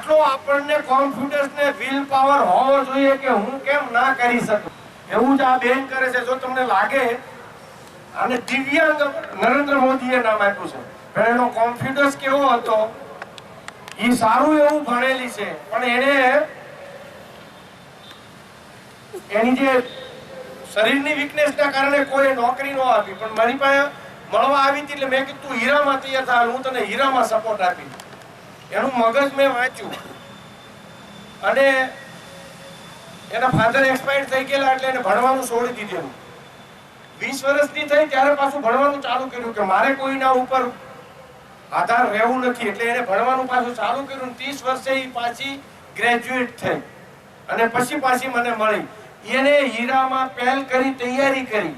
આટલો આપણને કોન્ફિડન્સ ને વિલ પાવર હોવો જોઈએ કે હું કેમ ના કરી શકું. એવું જ આ બેન કરે છે. જો તમને લાગે અને દિવ્યાંગ નરેન્દ્ર મોદીએ નામ આપ્યું છે, પણ એનો કોન્ફિડન્સ કેવો હતો, એ સારું એવું ભણેલી છે, પણ એને એની જે શરીરની વીકનેસના કારણે કોઈ નોકરી ન આપી. પણ મારી પાસે મળવા આવી હતી એટલે મેં કીધું તું હીરામાં તૈયાર થા, હું તને હીરામાં સપોર્ટ આપી. એનું મગજ મેં વાંચ્યું અને એના ફાધર એક્સપાયર થઈ ગયેલા એટલે એને ભણવાનું છોડી દીધેલું. 20 વર્ષની થઈ ત્યારે પાછું ભણવાનું ચાલુ કર્યું કે મારે કોઈના ઉપર આધાર રહેવું નથી, એટલે એને ભણવાનું પાછું ચાલુ કર્યું. 30 વર્ષે એ પાછી ગ્રેજ્યુએટ થઈ અને પછી પાછી મને મળી. એને હીરામાં પહેલ કરી, તૈયારી કરી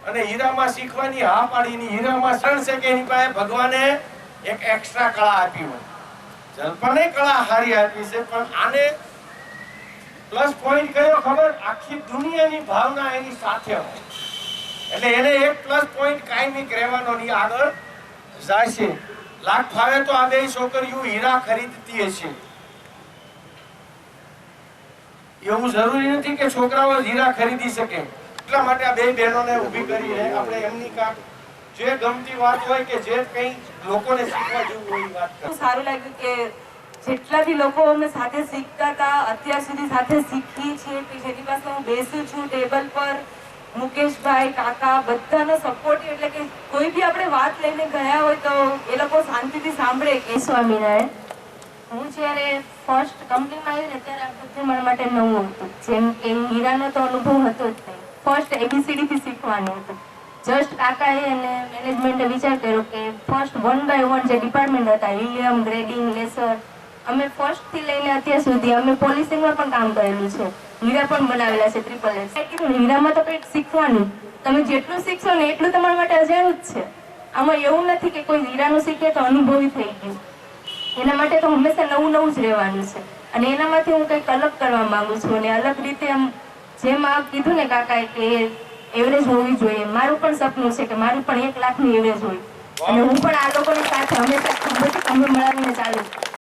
અને હીરામાં શીખવાની હા પાડીની. હીરામાં સણશે કે એની પાસે ભગવાને એક એક્સ્ટ્રા કળા આપી હોય. જલ્પને કળા હારી આપી છે, પણ આને પ્લસ પોઈન્ટ કયો ખબર? આખી દુનિયાની ભાવના એની સાથે હોય એટલે એને એક પ્લસ પોઈન્ટ કાયમી રહેવાનો ની આગળ જાય છે. લાખ ફાવે તો આ બે છોકરીઓ હીરા ખરીદતી હશે. એવું જરૂરી નથી કે છોકરાઓ હીરા ખરીદી શકે. એટલા માટે આ બે બહેનોને ઊભી કરીને આપણે એમની કાક જે ગમતી વાત હોય કે જે કંઈ લોકોને શીખવા જેવું હોય વાત કરો. સારું લાગ્યું કે જેટલા બી લોકો અમે સાથે શીખતા હતા, અત્યાર સુધી સાથે શીખી છે, જેની પાસે હું બેસું છું ટેબલ પર, મુકેશભાઈ, કાકા, બધાનો સપોર્ટ. એટલે કે કોઈ બી આપણે વાત લઈને ગયા હોય તો એ લોકો શાંતિથી સાંભળે. કે સ્વામિનારાયણ, હું જ્યારે ફર્સ્ટ કંપનીમાં આવી ને ત્યારે આ બધું મારા માટે નવું હતું. જેમ કે હીરાનો તો અનુભવ હતો જ નહીં. ફર્સ્ટ ABCD થી શીખવાનું હતું. જસ્ટ કાકાએ અને મેનેજમેન્ટે વિચાર કર્યો કે ફર્સ્ટ 1 by 1 જે ડિપાર્ટમેન્ટ હતા, હિલિયમ, ગ્રેડિંગ, લેસર, અમે ફર્સ્ટ થી લઈને અત્યાર સુધી અમે પોલિશિંગમાં પણ કામ કરેલું છે, હીરા પણ બનાવેલા છે, ટ્રિપલ એક્સ. કીધું હીરામાં તો કંઈક શીખવાનું, તમે જેટલું શીખશો ને એટલું તમારા માટે અજાણ્યું જ છે. આમાં એવું નથી કે કોઈ હીરાનું શીખે તો અનુભવી થઈ ગયું. એના માટે તો હંમેશા નવું નવું જ રહેવાનું છે. અને એનામાંથી હું કંઈક અલગ કરવા માંગુ છું. અને અલગ રીતે આમ જેમ આ કીધું ને કાકાએ કે એવરેજ હોવી જોઈએ, મારું પણ સપનું છે કે મારું પણ 1 લાખની એવરેજ હોય અને હું પણ આ લોકોની સાથે હંમેશા ખંભેથી ખંભે મળાવીને ચાલું.